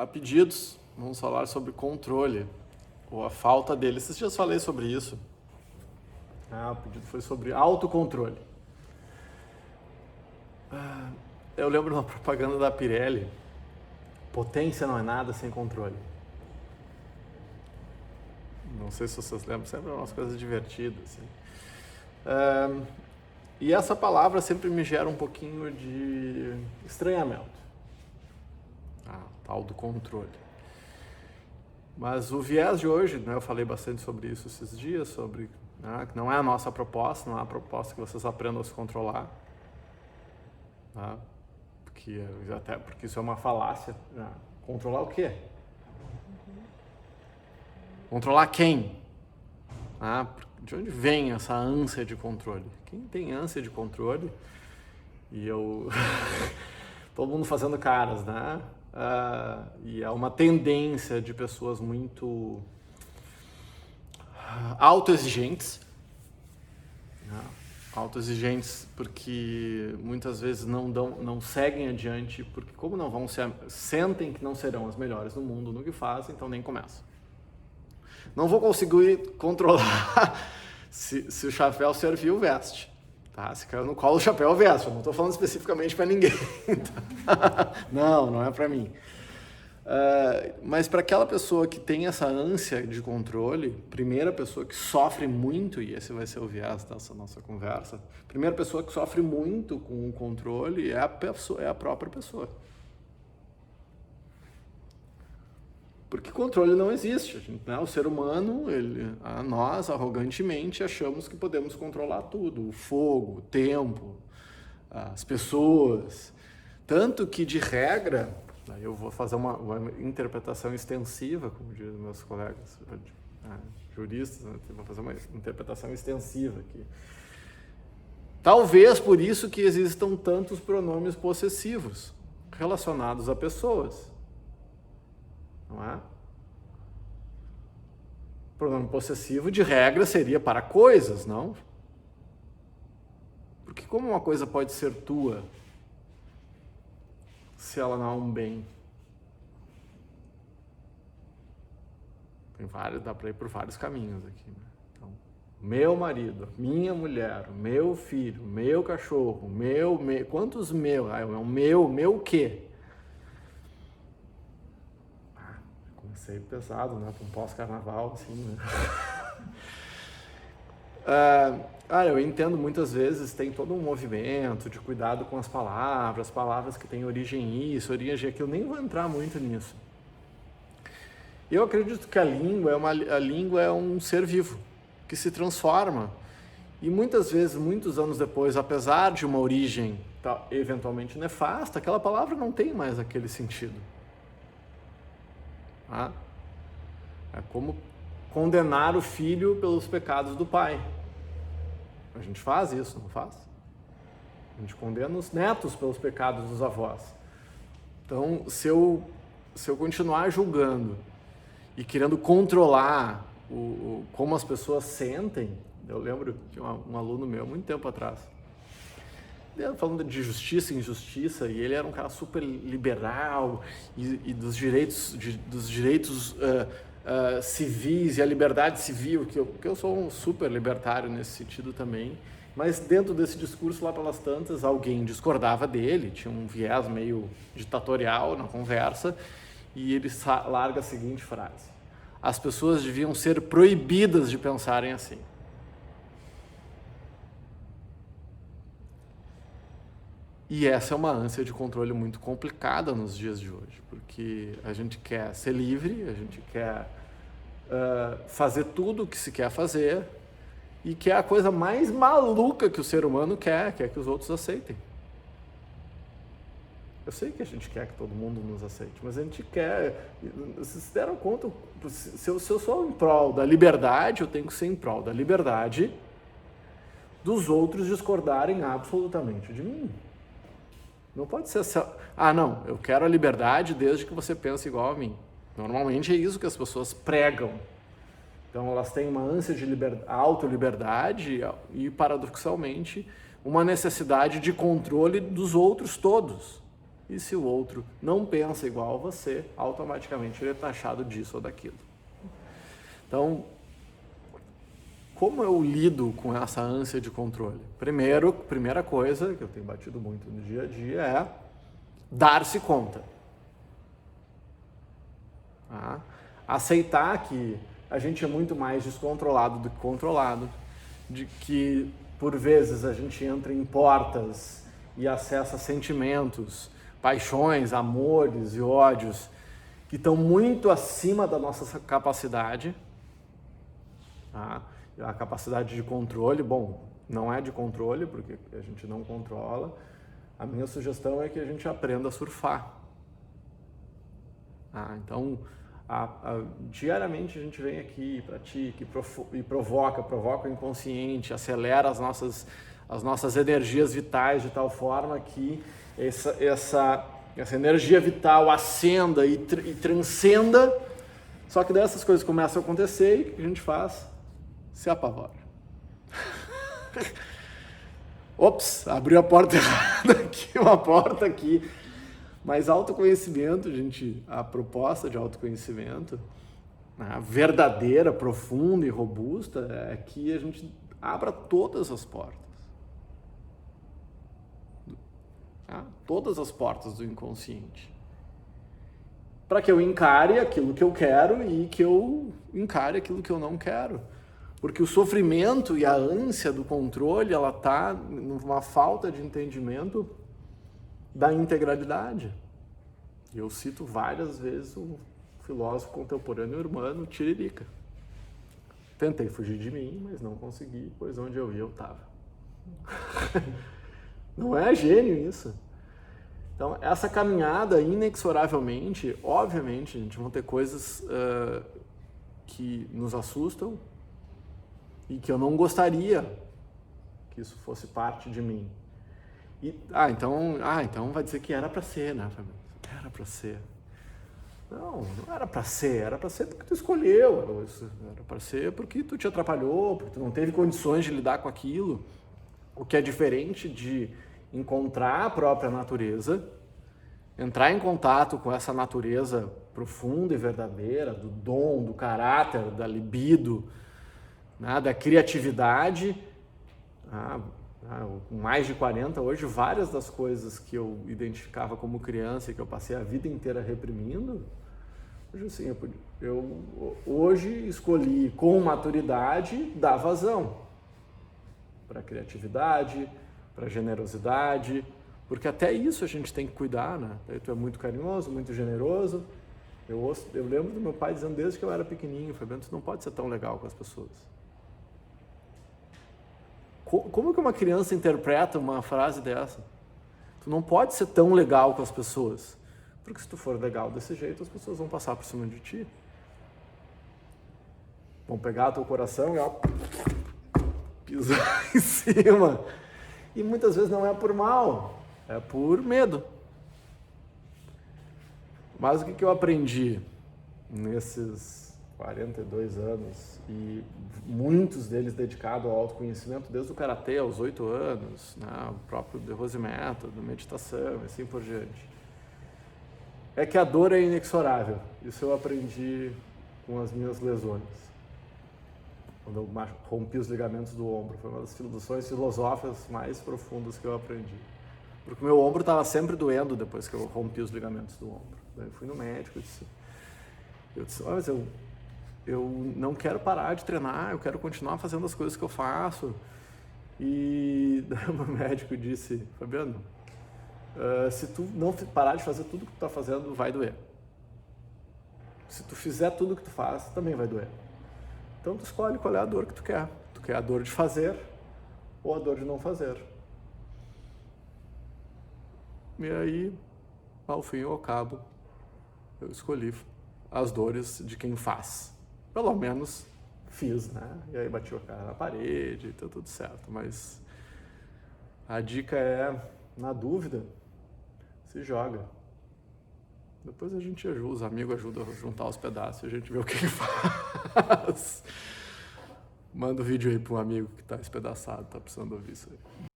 a pedidos, vamos falar sobre controle, ou a falta dele. Esses dias falei sobre isso. O pedido foi sobre autocontrole. Eu lembro de uma propaganda da Pirelli: potência não é nada sem controle. Não sei se vocês lembram, sempre umas coisas divertidas. Assim. E essa palavra sempre me gera um pouquinho de estranhamento. Tal do controle. Mas o viés de hoje, né, eu falei bastante sobre isso esses dias, sobre que não é a nossa proposta, não é a proposta que vocês aprendam a se controlar. Porque isso é uma falácia. Controlar o quê? Controlar quem? De onde vem essa ânsia de controle? Quem tem ânsia de controle? E eu... todo mundo fazendo caras, né? E é uma tendência de pessoas muito autoexigentes. Autoexigentes porque muitas vezes não seguem adiante, porque como não vão sentem que não serão as melhores no mundo no que fazem, então nem começam. Não vou conseguir controlar se o chapéu serviu, veste. Se caiu no colo, o chapéu veste. Eu não estou falando especificamente para ninguém. Não é para mim. Mas para aquela pessoa que tem essa ânsia de controle, primeira pessoa que sofre muito, e esse vai ser o viés dessa nossa conversa, primeira pessoa que sofre muito com o controle é a própria pessoa. Porque controle não existe. O ser humano, nós, arrogantemente, achamos que podemos controlar tudo. O fogo, o tempo, as pessoas. Tanto que, de regra, eu vou fazer uma interpretação extensiva, como dizem meus colegas juristas, né? Vou fazer uma interpretação extensiva aqui. Talvez por isso que existam tantos pronomes possessivos relacionados a pessoas. Não é? Pronome possessivo, de regra, seria para coisas, não? Porque como uma coisa pode ser tua se ela não é um bem? Dá para ir por vários caminhos aqui. Né? Então, meu marido, minha mulher, meu filho, meu cachorro, quantos meu? Meu o quê? Comecei pesado, né? Com pós-carnaval, assim, né? Eu entendo muitas vezes tem todo um movimento de cuidado com as palavras que têm origem isso, origem aquilo, nem vou entrar muito nisso. Eu acredito que a língua é um ser vivo, que se transforma, e muitas vezes, muitos anos depois, apesar de uma origem eventualmente nefasta, aquela palavra não tem mais aquele sentido. É como condenar o filho pelos pecados do pai. A gente faz isso, não faz? A gente condena os netos pelos pecados dos avós. Então, se eu continuar julgando e querendo controlar como as pessoas sentem, eu lembro de um aluno meu, muito tempo atrás, falando de justiça e injustiça, e ele era um cara super liberal e dos direitos civis e a liberdade civil, que eu sou um super libertário nesse sentido também, mas dentro desse discurso lá pelas tantas, alguém discordava dele, tinha um viés meio ditatorial na conversa, e ele larga a seguinte frase: as pessoas deviam ser proibidas de pensarem assim. E essa é uma ânsia de controle muito complicada nos dias de hoje, porque a gente quer ser livre, a gente quer fazer tudo o que se quer fazer, e que é a coisa mais maluca que o ser humano quer que os outros aceitem. Eu sei que a gente quer que todo mundo nos aceite, mas a gente quer... Vocês se deram conta, se eu sou em prol da liberdade, eu tenho que ser em prol da liberdade dos outros discordarem absolutamente de mim. Não pode ser assim, não, eu quero a liberdade desde que você pense igual a mim. Normalmente é isso que as pessoas pregam. Então elas têm uma ânsia de autoliberdade e, paradoxalmente, uma necessidade de controle dos outros todos. E se o outro não pensa igual a você, automaticamente ele é taxado disso ou daquilo. Então, como eu lido com essa ânsia de controle? Primeira coisa que eu tenho batido muito no dia a dia é dar-se conta. Tá? Aceitar que a gente é muito mais descontrolado do que controlado, de que por vezes a gente entra em portas e acessa sentimentos, paixões, amores e ódios que estão muito acima da nossa capacidade. Tá? A capacidade de controle, bom, não é de controle, porque a gente não controla. A minha sugestão é que a gente aprenda a surfar. Então, diariamente a gente vem aqui, pratica e provoca o inconsciente, acelera as nossas energias vitais de tal forma que essa energia vital acenda e transcenda. Só que dessas coisas começam a acontecer e o que a gente faz? Se apavora. Ops, abriu a porta errada aqui, uma porta aqui. Mas autoconhecimento, a proposta de autoconhecimento, verdadeira, profunda e robusta, é que a gente abra todas as portas. Todas as portas do inconsciente. Para que eu encare aquilo que eu quero e que eu encare aquilo que eu não quero. Porque o sofrimento e a ânsia do controle, ela está numa falta de entendimento da integralidade. Eu cito várias vezes o filósofo contemporâneo Hermano Tiririca. Tentei fugir de mim, mas não consegui, pois onde eu ia eu estava. Não é gênio isso? Então, essa caminhada, inexoravelmente, obviamente, a gente vai ter coisas que nos assustam e que eu não gostaria que isso fosse parte de mim. Então vai dizer que era para ser, né? Era para ser. Não era para ser porque tu escolheu, era para ser porque tu te atrapalhou, porque tu não teve condições de lidar com aquilo, o que é diferente de encontrar a própria natureza, entrar em contato com essa natureza profunda e verdadeira, do dom, do caráter, da libido, né, da criatividade. Com mais de 40 hoje, várias das coisas que eu identificava como criança e que eu passei a vida inteira reprimindo, hoje assim, eu hoje escolhi com maturidade dar vazão para criatividade, para generosidade, porque até isso a gente tem que cuidar, né? Tu é muito carinhoso, muito generoso. Eu lembro do meu pai dizendo desde que eu era pequenininho, Fabiano, tu não pode ser tão legal com as pessoas. Como que uma criança interpreta uma frase dessa? Tu não pode ser tão legal com as pessoas. Porque se tu for legal desse jeito, as pessoas vão passar por cima de ti. Vão pegar teu coração e pisar em cima. E muitas vezes não é por mal, é por medo. Mas o que eu aprendi nesses 42 anos, e muitos deles dedicados ao autoconhecimento, desde o karatê aos 8 anos, né, o próprio The Rose Método, meditação e assim por diante, é que a dor é inexorável. Isso eu aprendi com as minhas lesões, quando eu rompi os ligamentos do ombro. Foi uma das lições filosóficas mais profundas que eu aprendi, porque meu ombro estava sempre doendo depois que eu rompi os ligamentos do ombro. Daí eu fui no médico e disse, olha, mas eu não quero parar de treinar, eu quero continuar fazendo as coisas que eu faço. E o meu médico disse, Fabiano, se tu não parar de fazer tudo que tu está fazendo, vai doer. Se tu fizer tudo que tu faz, também vai doer. Então tu escolhe qual é a dor que tu quer. Tu quer a dor de fazer ou a dor de não fazer. E aí, ao fim e ao cabo, eu escolhi as dores de quem faz. Pelo menos fiz, né? E aí bati a cara na parede e tá tudo certo. Mas a dica é, na dúvida, se joga. Depois a gente ajuda, os amigos ajudam a juntar os pedaços e a gente vê o que faz. Manda o vídeo aí para um amigo que tá espedaçado, tá precisando ouvir isso aí.